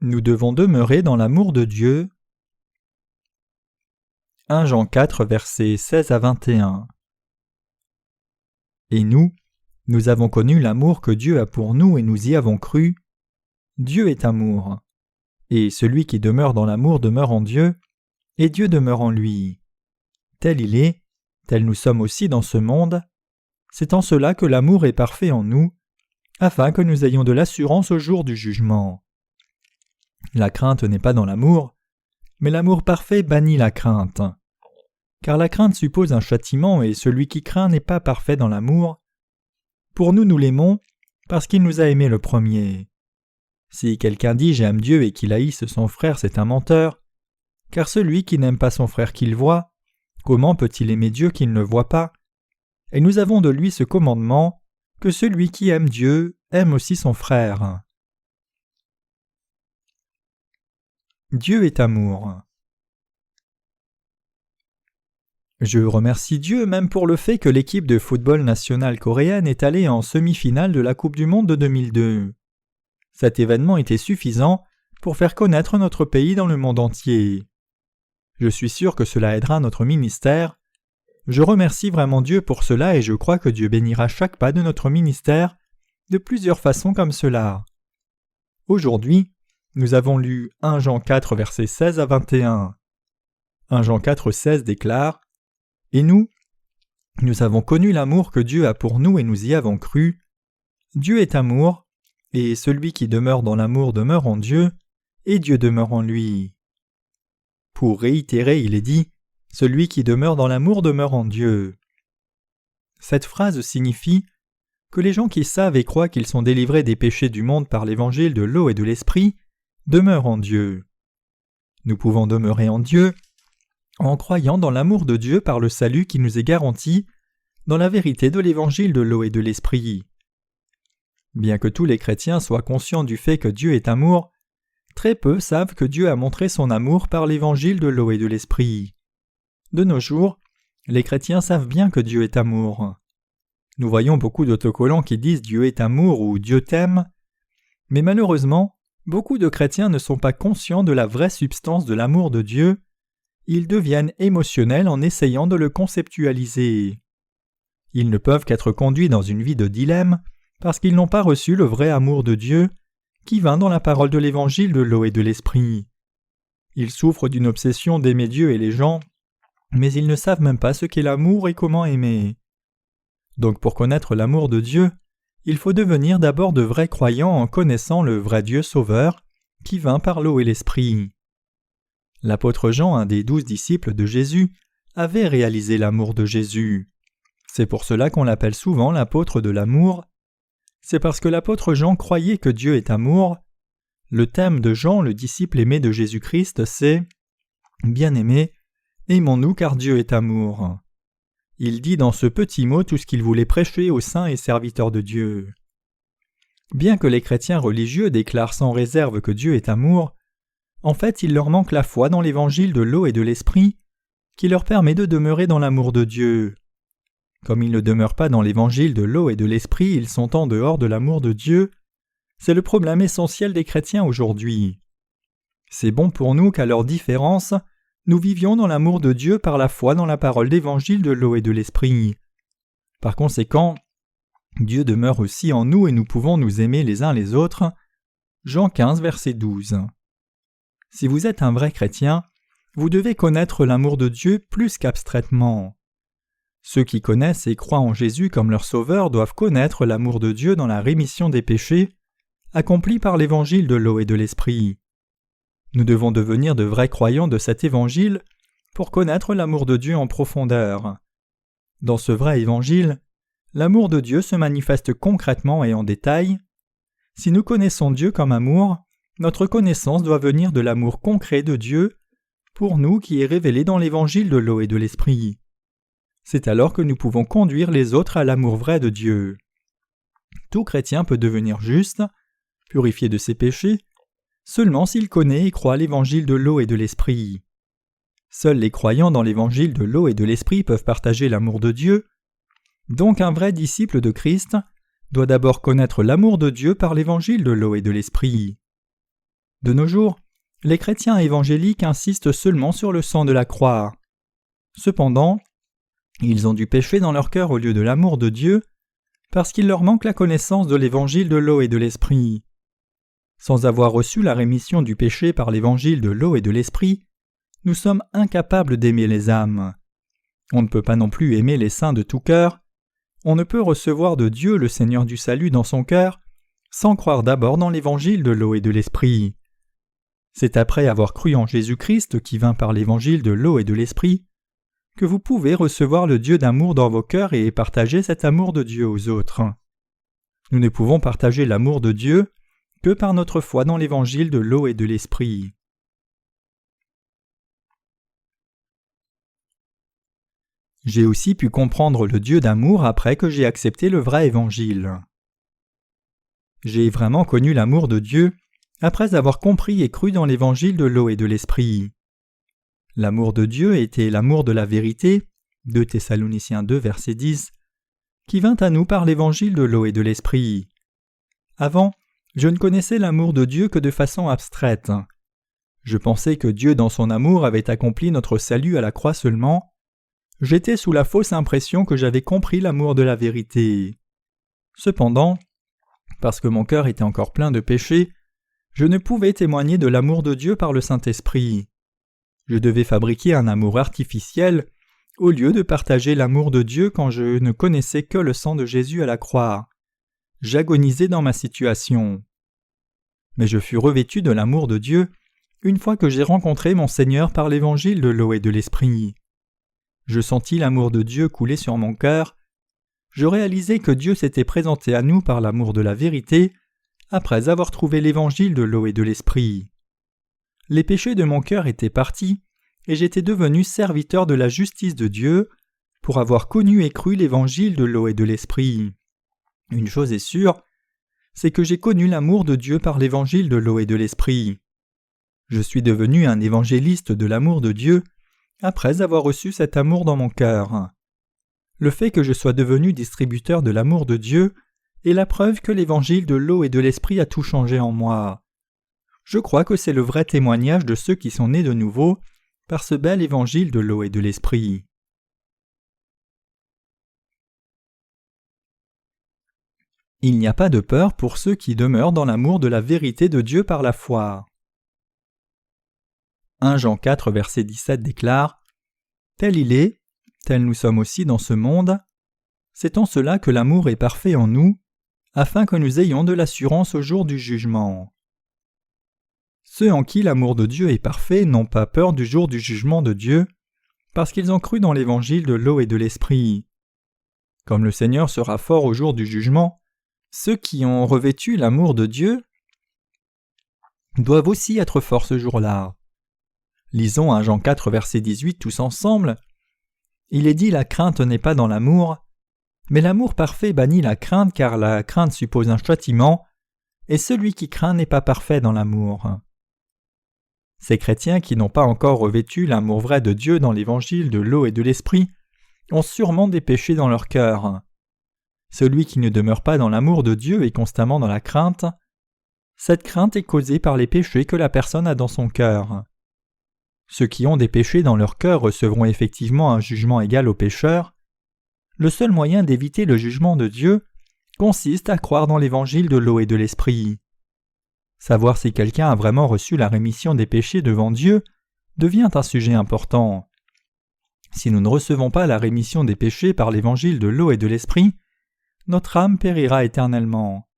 Nous devons demeurer dans l'amour de Dieu. 1 Jean 4, versets 16 à 21. Et nous avons connu l'amour que Dieu a pour nous et nous y avons cru. Dieu est amour. Et celui qui demeure dans l'amour demeure en Dieu, et Dieu demeure en lui. Tel il est, tel nous sommes aussi dans ce monde. C'est en cela que l'amour est parfait en nous, afin que nous ayons de l'assurance au jour du jugement. La crainte n'est pas dans l'amour, mais l'amour parfait bannit la crainte. Car la crainte suppose un châtiment et celui qui craint n'est pas parfait dans l'amour. Pour nous, nous l'aimons parce qu'il nous a aimés le premier. Si quelqu'un dit « j'aime Dieu » et qu'il haïsse son frère, c'est un menteur. Car celui qui n'aime pas son frère qu'il voit, comment peut-il aimer Dieu qu'il ne voit pas? Et nous avons de lui ce commandement, que celui qui aime Dieu aime aussi son frère. Dieu est amour. Je remercie Dieu même pour le fait que l'équipe de football nationale coréenne est allée en semi-finale de la Coupe du Monde de 2002. Cet événement était suffisant pour faire connaître notre pays dans le monde entier. Je suis sûr que cela aidera notre ministère. Je remercie vraiment Dieu pour cela et je crois que Dieu bénira chaque pas de notre ministère de plusieurs façons comme cela. Aujourd'hui, nous avons lu 1 Jean 4, versets 16 à 21. 1 Jean 4, 16 déclare « Et nous avons connu l'amour que Dieu a pour nous et nous y avons cru. Dieu est amour, et celui qui demeure dans l'amour demeure en Dieu, et Dieu demeure en lui. » Pour réitérer, il est dit « Celui qui demeure dans l'amour demeure en Dieu. » Cette phrase signifie que les gens qui savent et croient qu'ils sont délivrés des péchés du monde par l'évangile de l'eau et de l'esprit demeurent en Dieu. Nous pouvons demeurer en Dieu en croyant dans l'amour de Dieu par le salut qui nous est garanti dans la vérité de l'évangile de l'eau et de l'esprit. Bien que tous les chrétiens soient conscients du fait que Dieu est amour, très peu savent que Dieu a montré son amour par l'évangile de l'eau et de l'esprit. De nos jours, les chrétiens savent bien que Dieu est amour. Nous voyons beaucoup d'autocollants qui disent « Dieu est amour » ou « Dieu t'aime », mais malheureusement, beaucoup de chrétiens ne sont pas conscients de la vraie substance de l'amour de Dieu. Ils deviennent émotionnels en essayant de le conceptualiser. Ils ne peuvent qu'être conduits dans une vie de dilemme parce qu'ils n'ont pas reçu le vrai amour de Dieu qui vint dans la parole de l'évangile de l'eau et de l'esprit. Ils souffrent d'une obsession d'aimer Dieu et les gens, mais ils ne savent même pas ce qu'est l'amour et comment aimer. Donc pour connaître l'amour de Dieu, il faut devenir d'abord de vrais croyants en connaissant le vrai Dieu sauveur qui vint par l'eau et l'esprit. L'apôtre Jean, un des 12 disciples de Jésus, avait réalisé l'amour de Jésus. C'est pour cela qu'on l'appelle souvent l'apôtre de l'amour. C'est parce que l'apôtre Jean croyait que Dieu est amour. Le thème de Jean, le disciple aimé de Jésus-Christ, c'est « Bien-aimés, aimons-nous car Dieu est amour ». Il dit dans ce petit mot tout ce qu'il voulait prêcher aux saints et serviteurs de Dieu. Bien que les chrétiens religieux déclarent sans réserve que Dieu est amour, en fait, il leur manque la foi dans l'évangile de l'eau et de l'esprit qui leur permet de demeurer dans l'amour de Dieu. Comme ils ne demeurent pas dans l'évangile de l'eau et de l'esprit, ils sont en dehors de l'amour de Dieu. C'est le problème essentiel des chrétiens aujourd'hui. C'est bon pour nous qu'à leur différence, nous vivions dans l'amour de Dieu par la foi dans la parole d'évangile de l'eau et de l'esprit. Par conséquent, Dieu demeure aussi en nous et nous pouvons nous aimer les uns les autres. Jean 15, verset 12. Si vous êtes un vrai chrétien, vous devez connaître l'amour de Dieu plus qu'abstraitement. Ceux qui connaissent et croient en Jésus comme leur sauveur doivent connaître l'amour de Dieu dans la rémission des péchés, accompli par l'évangile de l'eau et de l'esprit. Nous devons devenir de vrais croyants de cet évangile pour connaître l'amour de Dieu en profondeur. Dans ce vrai évangile, l'amour de Dieu se manifeste concrètement et en détail. Si nous connaissons Dieu comme amour, notre connaissance doit venir de l'amour concret de Dieu pour nous qui est révélé dans l'évangile de l'eau et de l'esprit. C'est alors que nous pouvons conduire les autres à l'amour vrai de Dieu. Tout chrétien peut devenir juste, purifié de ses péchés, seulement s'il connaît et croit l'évangile de l'eau et de l'esprit. Seuls les croyants dans l'évangile de l'eau et de l'esprit peuvent partager l'amour de Dieu. Donc un vrai disciple de Christ doit d'abord connaître l'amour de Dieu par l'évangile de l'eau et de l'esprit. De nos jours, les chrétiens évangéliques insistent seulement sur le sang de la croix. Cependant, ils ont du péché dans leur cœur au lieu de l'amour de Dieu, parce qu'il leur manque la connaissance de l'évangile de l'eau et de l'esprit. Sans avoir reçu la rémission du péché par l'évangile de l'eau et de l'esprit, nous sommes incapables d'aimer les âmes. On ne peut pas non plus aimer les saints de tout cœur. On ne peut recevoir de Dieu le Seigneur du salut dans son cœur sans croire d'abord dans l'évangile de l'eau et de l'esprit. C'est après avoir cru en Jésus-Christ qui vint par l'évangile de l'eau et de l'esprit que vous pouvez recevoir le Dieu d'amour dans vos cœurs et partager cet amour de Dieu aux autres. Nous ne pouvons partager l'amour de Dieu que par notre foi dans l'évangile de l'eau et de l'esprit. J'ai aussi pu comprendre le Dieu d'amour après que j'ai accepté le vrai évangile. J'ai vraiment connu l'amour de Dieu après avoir compris et cru dans l'évangile de l'eau et de l'esprit. L'amour de Dieu était l'amour de la vérité, 2 Thessaloniciens 2, verset 10, qui vint à nous par l'évangile de l'eau et de l'esprit. Avant, je ne connaissais l'amour de Dieu que de façon abstraite. Je pensais que Dieu dans son amour avait accompli notre salut à la croix seulement. J'étais sous la fausse impression que j'avais compris l'amour de la vérité. Cependant, parce que mon cœur était encore plein de péchés, je ne pouvais témoigner de l'amour de Dieu par le Saint-Esprit. Je devais fabriquer un amour artificiel au lieu de partager l'amour de Dieu quand je ne connaissais que le sang de Jésus à la croix. J'agonisais dans ma situation. Mais je fus revêtu de l'amour de Dieu une fois que j'ai rencontré mon Seigneur par l'évangile de l'eau et de l'esprit. Je sentis l'amour de Dieu couler sur mon cœur. Je réalisai que Dieu s'était présenté à nous par l'amour de la vérité après avoir trouvé l'évangile de l'eau et de l'esprit. Les péchés de mon cœur étaient partis et j'étais devenu serviteur de la justice de Dieu pour avoir connu et cru l'évangile de l'eau et de l'esprit. Une chose est sûre, c'est que j'ai connu l'amour de Dieu par l'évangile de l'eau et de l'esprit. Je suis devenu un évangéliste de l'amour de Dieu après avoir reçu cet amour dans mon cœur. Le fait que je sois devenu distributeur de l'amour de Dieu est la preuve que l'évangile de l'eau et de l'esprit a tout changé en moi. Je crois que c'est le vrai témoignage de ceux qui sont nés de nouveau par ce bel évangile de l'eau et de l'esprit. Il n'y a pas de peur pour ceux qui demeurent dans l'amour de la vérité de Dieu par la foi. 1 Jean 4, verset 17 déclare « Tel il est, tel nous sommes aussi dans ce monde. C'est en cela que l'amour est parfait en nous, afin que nous ayons de l'assurance au jour du jugement. » Ceux en qui l'amour de Dieu est parfait n'ont pas peur du jour du jugement de Dieu, parce qu'ils ont cru dans l'évangile de l'eau et de l'esprit. Comme le Seigneur sera fort au jour du jugement, ceux qui ont revêtu l'amour de Dieu doivent aussi être forts ce jour-là. Lisons 1 Jean 4, verset 18 tous ensemble. Il est dit « La crainte n'est pas dans l'amour, mais l'amour parfait bannit la crainte, car la crainte suppose un châtiment, et celui qui craint n'est pas parfait dans l'amour. » Ces chrétiens qui n'ont pas encore revêtu l'amour vrai de Dieu dans l'évangile de l'eau et de l'esprit ont sûrement des péchés dans leur cœur. Celui qui ne demeure pas dans l'amour de Dieu est constamment dans la crainte. Cette crainte est causée par les péchés que la personne a dans son cœur. Ceux qui ont des péchés dans leur cœur recevront effectivement un jugement égal aux pécheurs. Le seul moyen d'éviter le jugement de Dieu consiste à croire dans l'évangile de l'eau et de l'esprit. Savoir si quelqu'un a vraiment reçu la rémission des péchés devant Dieu devient un sujet important. Si nous ne recevons pas la rémission des péchés par l'évangile de l'eau et de l'esprit, notre âme périra éternellement.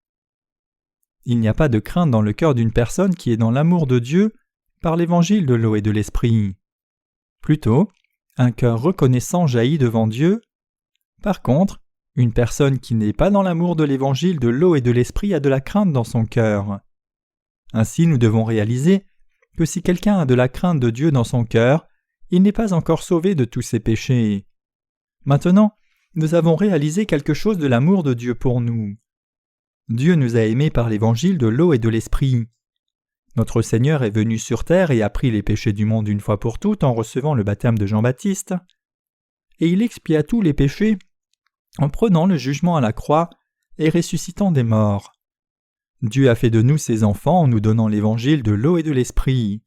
Il n'y a pas de crainte dans le cœur d'une personne qui est dans l'amour de Dieu par l'évangile de l'eau et de l'esprit. Plutôt, un cœur reconnaissant jaillit devant Dieu. Par contre, une personne qui n'est pas dans l'amour de l'évangile de l'eau et de l'esprit a de la crainte dans son cœur. Ainsi, nous devons réaliser que si quelqu'un a de la crainte de Dieu dans son cœur, il n'est pas encore sauvé de tous ses péchés. Maintenant, nous avons réalisé quelque chose de l'amour de Dieu pour nous. Dieu nous a aimés par l'évangile de l'eau et de l'esprit. Notre Seigneur est venu sur terre et a pris les péchés du monde une fois pour toutes en recevant le baptême de Jean-Baptiste, et il expia tous les péchés en prenant le jugement à la croix et ressuscitant des morts. Dieu a fait de nous ses enfants en nous donnant l'évangile de l'eau et de l'esprit.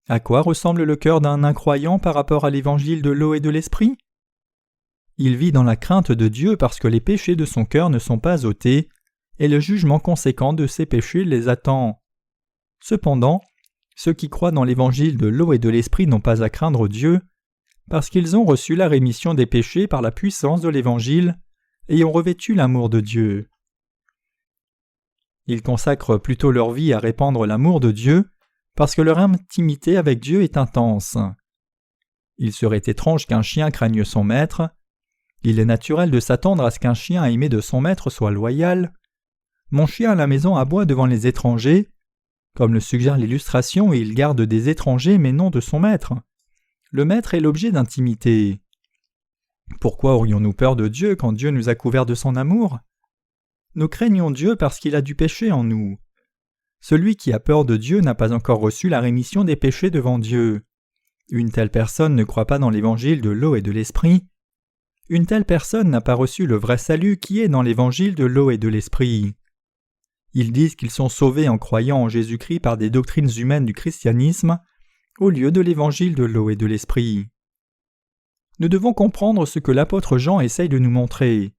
À quoi ressemble le cœur d'un incroyant par rapport à l'évangile de l'eau et de l'esprit? Il vit dans la crainte de Dieu parce que les péchés de son cœur ne sont pas ôtés, et le jugement conséquent de ses péchés les attend. Cependant, ceux qui croient dans l'évangile de l'eau et de l'esprit n'ont pas à craindre Dieu, parce qu'ils ont reçu la rémission des péchés par la puissance de l'évangile et ont revêtu l'amour de Dieu. Ils consacrent plutôt leur vie à répandre l'amour de Dieu, parce que leur intimité avec Dieu est intense. Il serait étrange qu'un chien craigne son maître. Il est naturel de s'attendre à ce qu'un chien aimé de son maître soit loyal. Mon chien à la maison aboie devant les étrangers. Comme le suggère l'illustration, il garde des étrangers mais non de son maître. Le maître est l'objet d'intimité. Pourquoi aurions-nous peur de Dieu quand Dieu nous a couverts de son amour? Nous craignons Dieu parce qu'il a du péché en nous. Celui qui a peur de Dieu n'a pas encore reçu la rémission des péchés devant Dieu. Une telle personne ne croit pas dans l'évangile de l'eau et de l'esprit. Une telle personne n'a pas reçu le vrai salut qui est dans l'évangile de l'eau et de l'esprit. Ils disent qu'ils sont sauvés en croyant en Jésus-Christ par des doctrines humaines du christianisme, au lieu de l'évangile de l'eau et de l'esprit. Nous devons comprendre ce que l'apôtre Jean essaye de nous montrer.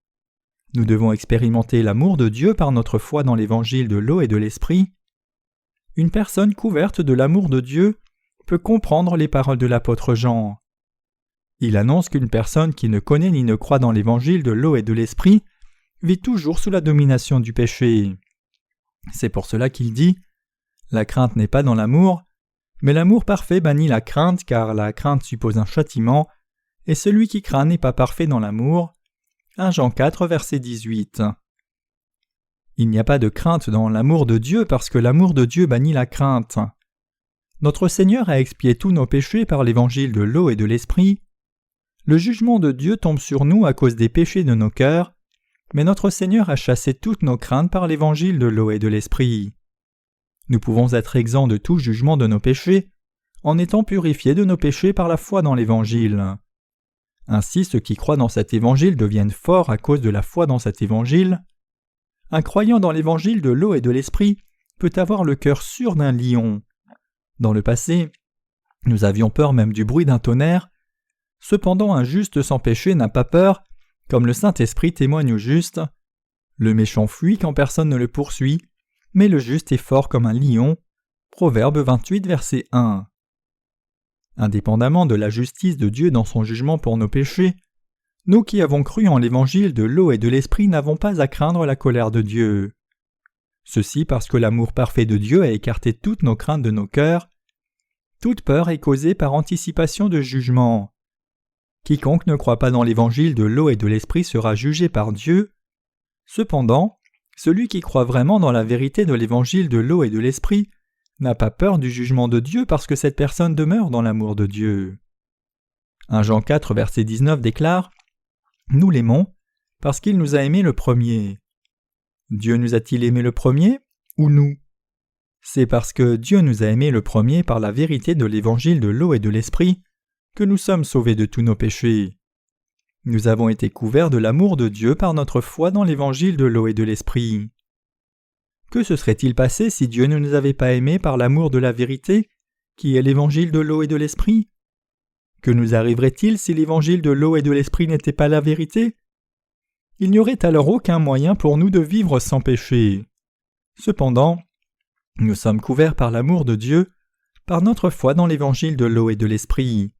Nous devons expérimenter l'amour de Dieu par notre foi dans l'évangile de l'eau et de l'esprit. Une personne couverte de l'amour de Dieu peut comprendre les paroles de l'apôtre Jean. Il annonce qu'une personne qui ne connaît ni ne croit dans l'évangile de l'eau et de l'esprit vit toujours sous la domination du péché. C'est pour cela qu'il dit « La crainte n'est pas dans l'amour, mais l'amour parfait bannit la crainte, car la crainte suppose un châtiment, et celui qui craint n'est pas parfait dans l'amour. » 1 Jean 4, verset 18. Il n'y a pas de crainte dans l'amour de Dieu parce que l'amour de Dieu bannit la crainte. Notre Seigneur a expié tous nos péchés par l'évangile de l'eau et de l'esprit. Le jugement de Dieu tombe sur nous à cause des péchés de nos cœurs, mais notre Seigneur a chassé toutes nos craintes par l'évangile de l'eau et de l'esprit. Nous pouvons être exempts de tout jugement de nos péchés en étant purifiés de nos péchés par la foi dans l'évangile. Ainsi, ceux qui croient dans cet évangile deviennent forts à cause de la foi dans cet évangile. Un croyant dans l'évangile de l'eau et de l'esprit peut avoir le cœur sûr d'un lion. Dans le passé, nous avions peur même du bruit d'un tonnerre. Cependant, un juste sans péché n'a pas peur, comme le Saint-Esprit témoigne au juste. Le méchant fuit quand personne ne le poursuit, mais le juste est fort comme un lion. Proverbe 28, verset 1. Indépendamment de la justice de Dieu dans son jugement pour nos péchés, nous qui avons cru en l'évangile de l'eau et de l'esprit n'avons pas à craindre la colère de Dieu. Ceci parce que l'amour parfait de Dieu a écarté toutes nos craintes de nos cœurs. Toute peur est causée par anticipation de jugement. Quiconque ne croit pas dans l'évangile de l'eau et de l'esprit sera jugé par Dieu. Cependant, celui qui croit vraiment dans la vérité de l'évangile de l'eau et de l'esprit n'a pas peur du jugement de Dieu parce que cette personne demeure dans l'amour de Dieu. 1 Jean 4, verset 19 déclare « Nous l'aimons parce qu'il nous a aimés le premier. » Dieu nous a-t-il aimés le premier ou nous? C'est parce que Dieu nous a aimés le premier par la vérité de l'évangile de l'eau et de l'esprit que nous sommes sauvés de tous nos péchés. Nous avons été couverts de l'amour de Dieu par notre foi dans l'évangile de l'eau et de l'esprit. Que se serait-il passé si Dieu ne nous avait pas aimés par l'amour de la vérité, qui est l'évangile de l'eau et de l'esprit? Que nous arriverait-il si l'évangile de l'eau et de l'esprit n'était pas la vérité? Il n'y aurait alors aucun moyen pour nous de vivre sans péché. Cependant, nous sommes couverts par l'amour de Dieu, par notre foi dans l'évangile de l'eau et de l'esprit.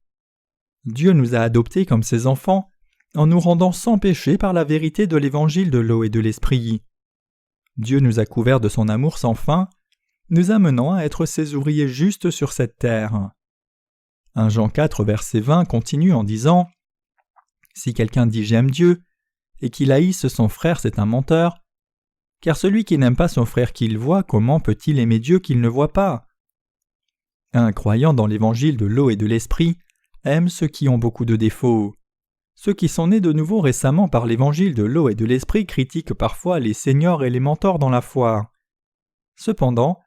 Dieu nous a adoptés comme ses enfants en nous rendant sans péché par la vérité de l'évangile de l'eau et de l'esprit. Dieu nous a couverts de son amour sans fin, nous amenant à être ses ouvriers justes sur cette terre. 1 Jean 4, verset 20 continue en disant « Si quelqu'un dit « J'aime Dieu » et qu'il haïsse son frère, c'est un menteur. Car celui qui n'aime pas son frère qu'il voit, comment peut-il aimer Dieu qu'il ne voit pas ?» Un croyant dans l'évangile de l'eau et de l'esprit aime ceux qui ont beaucoup de défauts. Ceux qui sont nés de nouveau récemment par l'évangile de l'eau et de l'esprit critiquent parfois les seniors et les mentors dans la foi. Cependant,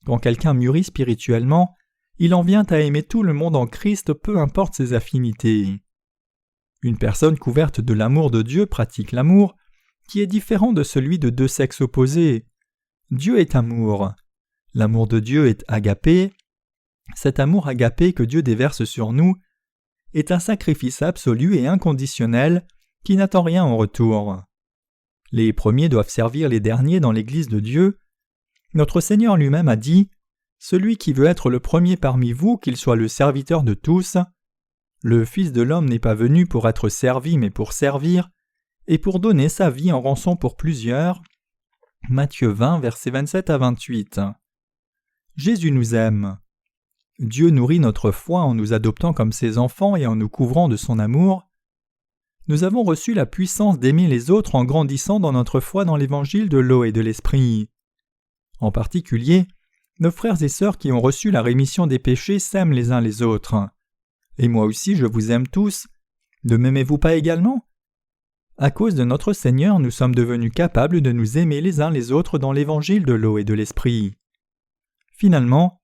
quand quelqu'un mûrit spirituellement, il en vient à aimer tout le monde en Christ, peu importe ses affinités. Une personne couverte de l'amour de Dieu pratique l'amour, qui est différent de celui de deux sexes opposés. Dieu est amour. L'amour de Dieu est agapé. Cet amour agapé que Dieu déverse sur nous est un sacrifice absolu et inconditionnel qui n'attend rien en retour. Les premiers doivent servir les derniers dans l'Église de Dieu. Notre Seigneur lui-même a dit « Celui qui veut être le premier parmi vous, qu'il soit le serviteur de tous. Le Fils de l'homme n'est pas venu pour être servi, mais pour servir, et pour donner sa vie en rançon pour plusieurs. » Matthieu 20, versets 27 à 28. Jésus nous aime. Dieu nourrit notre foi en nous adoptant comme ses enfants et en nous couvrant de son amour. Nous avons reçu la puissance d'aimer les autres en grandissant dans notre foi dans l'évangile de l'eau et de l'esprit. En particulier, nos frères et sœurs qui ont reçu la rémission des péchés s'aiment les uns les autres. Et moi aussi je vous aime tous. Ne m'aimez-vous pas également ? À cause de notre Seigneur, nous sommes devenus capables de nous aimer les uns les autres dans l'évangile de l'eau et de l'esprit. Finalement,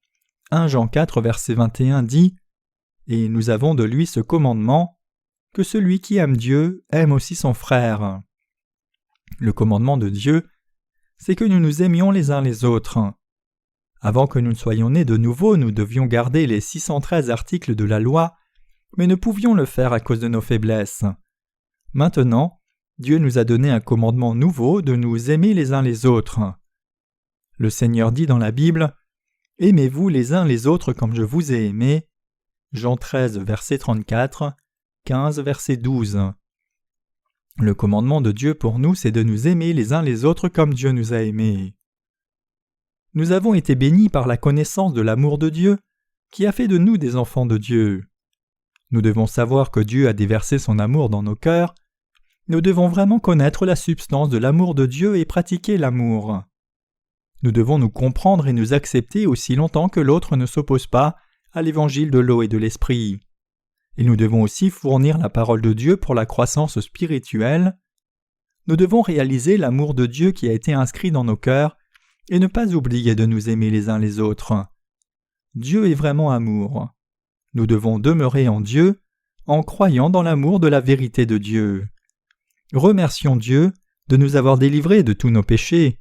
1 Jean 4, verset 21 dit « Et nous avons de lui ce commandement, que celui qui aime Dieu aime aussi son frère. » Le commandement de Dieu, c'est que nous nous aimions les uns les autres. Avant que nous ne soyons nés de nouveau, nous devions garder les 613 articles de la loi, mais ne pouvions le faire à cause de nos faiblesses. Maintenant, Dieu nous a donné un commandement nouveau de nous aimer les uns les autres. Le Seigneur dit dans la Bible « Aimez-vous les uns les autres comme je vous ai aimés. » Jean 13, verset 34, 15, verset 12. Le commandement de Dieu pour nous, c'est de nous aimer les uns les autres comme Dieu nous a aimés. Nous avons été bénis par la connaissance de l'amour de Dieu, qui a fait de nous des enfants de Dieu. Nous devons savoir que Dieu a déversé son amour dans nos cœurs. Nous devons vraiment connaître la substance de l'amour de Dieu et pratiquer l'amour. Nous devons nous comprendre et nous accepter aussi longtemps que l'autre ne s'oppose pas à l'évangile de l'eau et de l'esprit. Et nous devons aussi fournir la parole de Dieu pour la croissance spirituelle. Nous devons réaliser l'amour de Dieu qui a été inscrit dans nos cœurs et ne pas oublier de nous aimer les uns les autres. Dieu est vraiment amour. Nous devons demeurer en Dieu en croyant dans l'amour de la vérité de Dieu. Remercions Dieu de nous avoir délivrés de tous nos péchés.